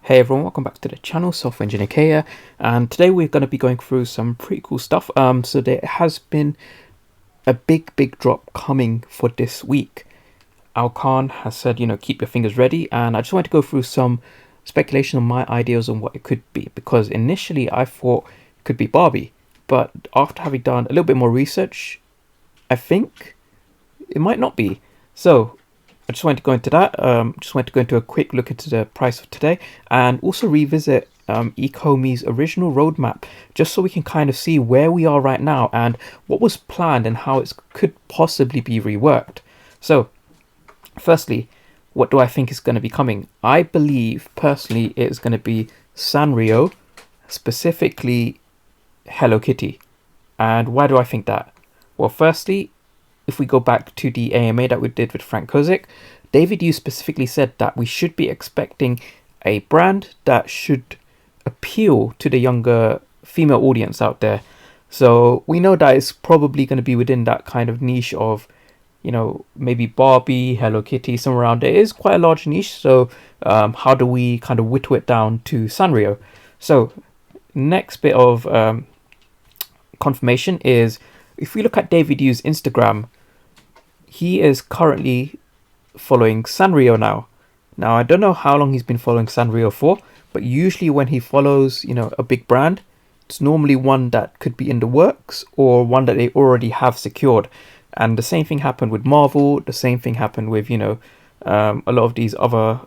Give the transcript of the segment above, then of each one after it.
Hey everyone, welcome back to the channel. Software Engineer K here, and today we're going to be going through some pretty cool stuff. So there has been a big drop coming for this week. Al Khan has said, keep your fingers ready, and I just want to go through some speculation on my ideas on what it could be, because initially I thought it could be Barbie, but after having done a little bit more research, I think it might not be. So I just wanted to go into that. Just wanted to go into a quick look into the price of today, and also revisit Ecomi's original roadmap, just so we can kind of see where we are right now and what was planned and how it could possibly be reworked. So firstly, what do I think is going to be coming? I believe personally it's going to be Sanrio, specifically Hello Kitty. And why do I think that? Well, firstly, if we go back to the AMA that we did with Frank Kozik, David Yu specifically said that we should be expecting a brand that should appeal to the younger female audience out there. So we know that it's probably going to be within that kind of niche of, maybe Barbie, Hello Kitty, somewhere around there. It is quite a large niche. So how do we kind of whittle it down to Sanrio? So next bit of confirmation is, if we look at David Yu's Instagram, he is currently following Sanrio now. Now, I don't know how long he's been following Sanrio for, but usually when he follows, a big brand, it's normally one that could be in the works or one that they already have secured. And the same thing happened with Marvel. The same thing happened with, a lot of these other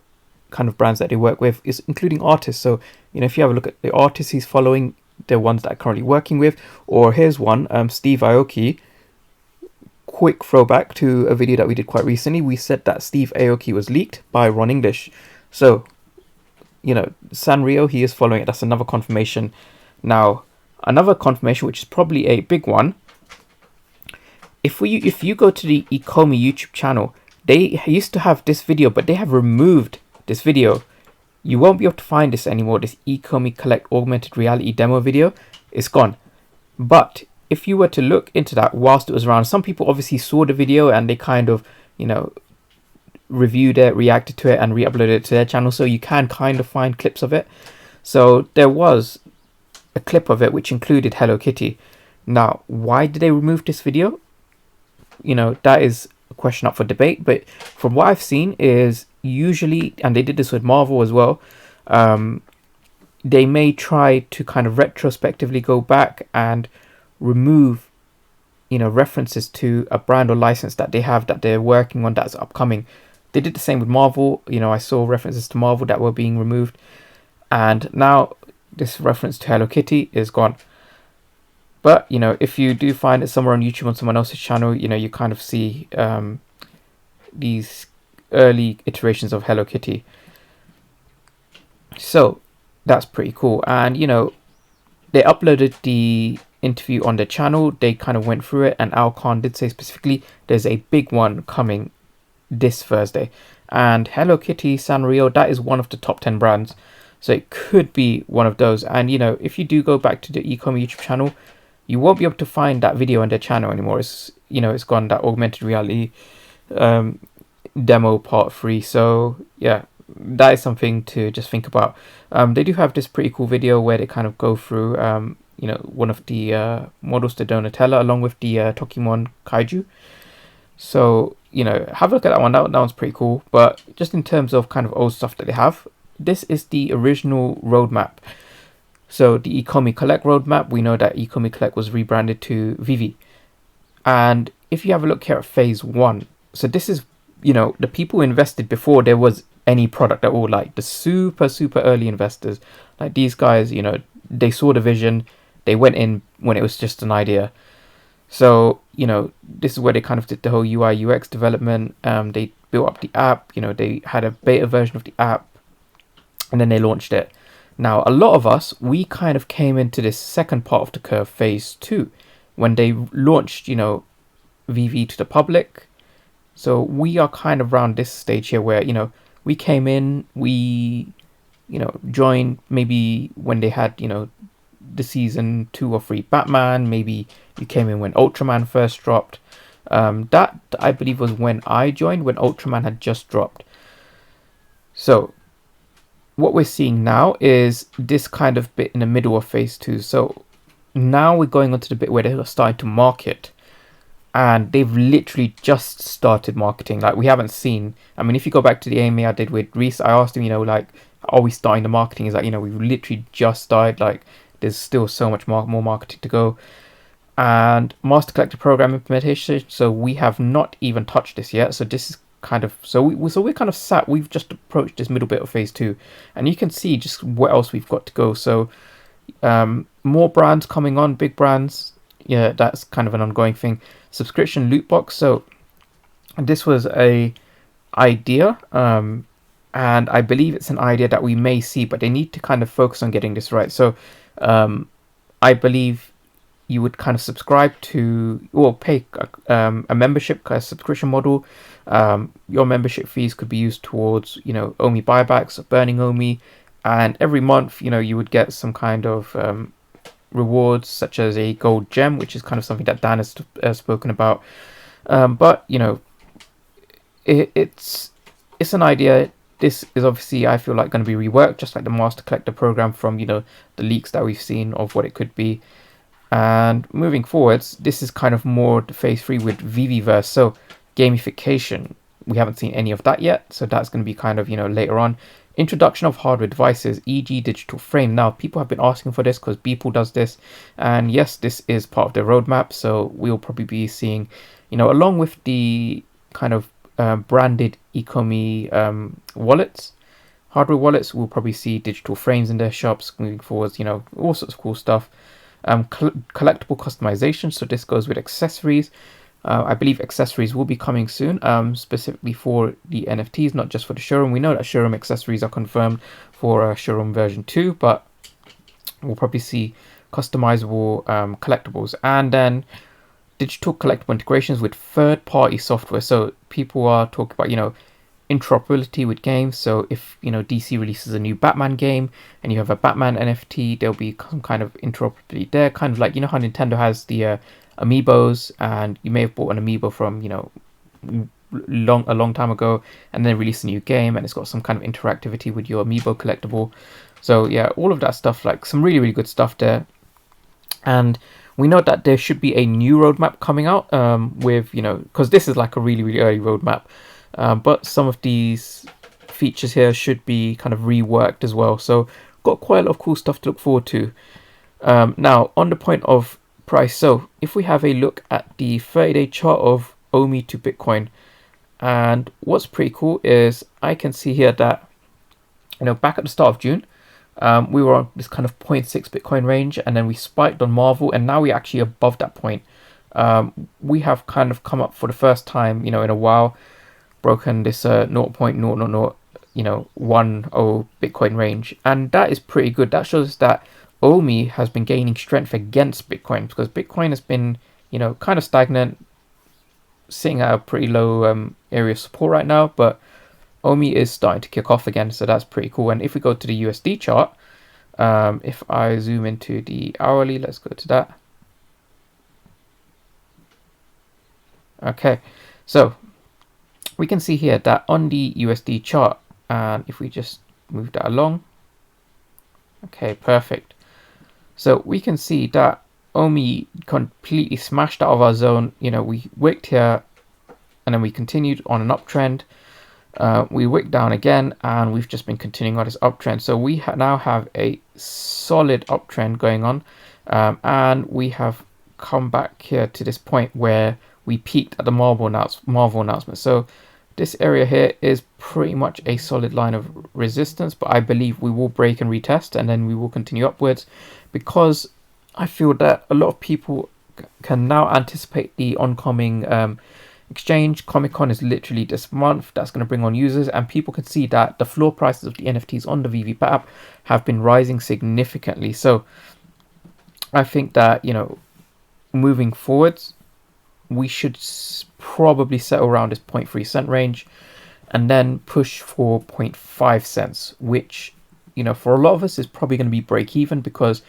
kind of brands that they work with, is including artists. So, if you have a look at the artists he's following, they're ones that are currently working with. Or here's one, Steve Aoki. Quick throwback to a video that we did quite recently. We said that Steve Aoki was leaked by Ron English. So, Sanrio, he is following it. That's another confirmation. Now, another confirmation, which is probably a big one. If you go to the Ecomi YouTube channel, they used to have this video, but they have removed this video. You won't be able to find this anymore. This Ecomi Collect Augmented Reality demo video is gone. But if you were to look into that whilst it was around, some people obviously saw the video and they kind of, reviewed it, reacted to it, and re-uploaded it to their channel. So you can kind of find clips of it. So there was a clip of it which included Hello Kitty. Now, why did they remove this video? That is a question up for debate. But from what I've seen is usually, and they did this with Marvel as well, they may try to kind of retrospectively go back and remove references to a brand or license that they have, that they're working on, that's upcoming. They did the same with Marvel. I saw references to Marvel that were being removed, and now this reference to Hello Kitty is gone. But if you do find it somewhere on YouTube on someone else's channel, you kind of see these early iterations of Hello Kitty. So that's pretty cool. And they uploaded the interview on their channel. They kind of went through it, and Al Khan did say specifically there's a big one coming this Thursday. And Hello Kitty, Sanrio, that is one of the top 10 brands, so it could be one of those. And if you do go back to the Ecomi YouTube channel, you won't be able to find that video on their channel anymore. It's it's gone, that augmented reality demo part 3. So yeah, that is something to just think about. They do have this pretty cool video where they kind of go through one of the models, the Donatella, along with the Tokimon Kaiju. So, have a look at that one. That one's pretty cool. But just in terms of kind of old stuff that they have, this is the original roadmap. So the Ecomi Collect roadmap, we know that Ecomi Collect was rebranded to VeVe. And if you have a look here at phase 1, so this is, the people who invested before there was any product at all, like the super early investors. Like these guys, they saw the vision. They went in when it was just an idea. So, this is where they kind of did the whole UI UX development. They built up the app, they had a beta version of the app, and then they launched it. Now, a lot of us, we kind of came into this second part of the curve, phase 2, when they launched, VeVe to the public. So we are kind of around this stage here where, we came in, we, joined maybe when they had, the season 2 or 3 Batman. Maybe you came in when Ultraman first dropped. That I believe was when I joined, when Ultraman had just dropped. So what we're seeing now is this kind of bit in the middle of phase 2. So now we're going on to the bit where they're starting to market, and they've literally just started marketing. Like, we haven't seen, I mean, if you go back to the AMA I did with Reese, I asked him, like, are we starting the marketing? He's like, we've literally just started. Like, there's still so much more marketing to go. And master collector program implementation, so we have not even touched this yet. So this is kind of, we're kind of sat, we've just approached this middle bit of phase 2, and you can see just what else we've got to go. So more brands coming on, big brands. Yeah, that's kind of an ongoing thing. Subscription loot box. So this was a idea, and I believe it's an idea that we may see, but they need to kind of focus on getting this right. So I believe you would kind of subscribe to, or pay a membership, a subscription model. Your membership fees could be used towards, Omi buybacks, burning Omi, and every month, you would get some kind of rewards, such as a gold gem, which is kind of something that Dan has spoken about. But it's an idea. This is obviously, I feel like, going to be reworked, just like the master collector program from the leaks that we've seen of what it could be. And moving forwards, this is kind of more the phase 3 with VeVeVerse. So gamification, we haven't seen any of that yet, so that's going to be kind of later on. Introduction of hardware devices, e.g. digital frame. Now, people have been asking for this because Beeple does this, and yes, this is part of the roadmap. So we'll probably be seeing, along with the kind of branded Ecomi wallets, hardware wallets, we'll probably see digital frames in their shops moving forwards. All sorts of cool stuff. Collectible customization, so this goes with accessories. I believe accessories will be coming soon, specifically for the NFTs, not just for the showroom. We know that showroom accessories are confirmed for showroom version 2, but we'll probably see customizable collectibles, and then digital collectible integrations with third-party software. So people are talking about interoperability with games. So if DC releases a new Batman game and you have a Batman NFT, there'll be some kind of interoperability there, kind of like how Nintendo has the amiibos, and you may have bought an amiibo from a long time ago, and then release a new game and it's got some kind of interactivity with your amiibo collectible. So yeah, all of that stuff, like some really, really good stuff there. And we know that there should be a new roadmap coming out with because this is like a really, really early roadmap. But some of these features here should be kind of reworked as well. So got quite a lot of cool stuff to look forward to. Now, on the point of price, so if we have a look at the 30-day chart of Omi to Bitcoin, and what's pretty cool is I can see here that back at the start of June, we were on this kind of 0.6 Bitcoin range, and then we spiked on Marvel, and now we're actually above that point. We have kind of come up for the first time in a while, broken this 0.000 10 Bitcoin range, and that is pretty good. That shows that Omi has been gaining strength against Bitcoin, because Bitcoin has been kind of stagnant, sitting at a pretty low area of support right now, but Omi is starting to kick off again, so that's pretty cool. And if we go to the USD chart, if I zoom into the hourly, let's go to that. Okay, so we can see here that on the USD chart, and if we just move that along, okay, perfect. So we can see that Omi completely smashed out of our zone. We wicked here, and then we continued on an uptrend. We wicked down again, and we've just been continuing on this uptrend. So we now have a solid uptrend going on, and we have come back here to this point where we peaked at the Marvel announcement. So this area here is pretty much a solid line of resistance, but I believe we will break and retest, and then we will continue upwards, because I feel that a lot of people can now anticipate the oncoming exchange. Comic-Con is literally this month. That's going to bring on users, and people can see that the floor prices of the NFTs on the VeVe app have been rising significantly. So I think that moving forwards, we should probably settle around this 0.3 cent range, and then push for 0.5 cents, which for a lot of us is probably going to be break even, because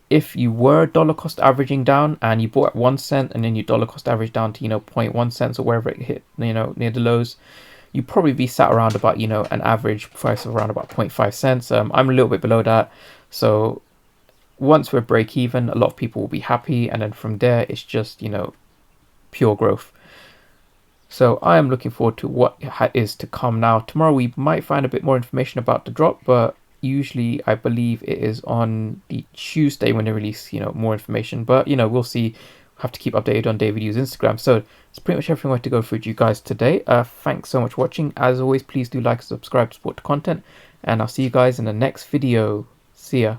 if you were dollar cost averaging down and you bought at 1 cent, and then you dollar cost average down to 0.1 cents or wherever it hit near the lows, you probably be sat around about, you know, an average price of around about 0.5 cents. I'm a little bit below that. So once we're break even, a lot of people will be happy. And then from there, it's just, you know, pure growth. So I am looking forward to what is to come now. Tomorrow we might find a bit more information about the drop, but usually I believe it is on the Tuesday when they release, you know, more information. But, you know, we'll see. Have to keep updated on DavidU's Instagram. So it's pretty much everything I want to go through to you guys today. Thanks so much for watching. As always, please do like and subscribe to support the content. And I'll see you guys in the next video. See ya.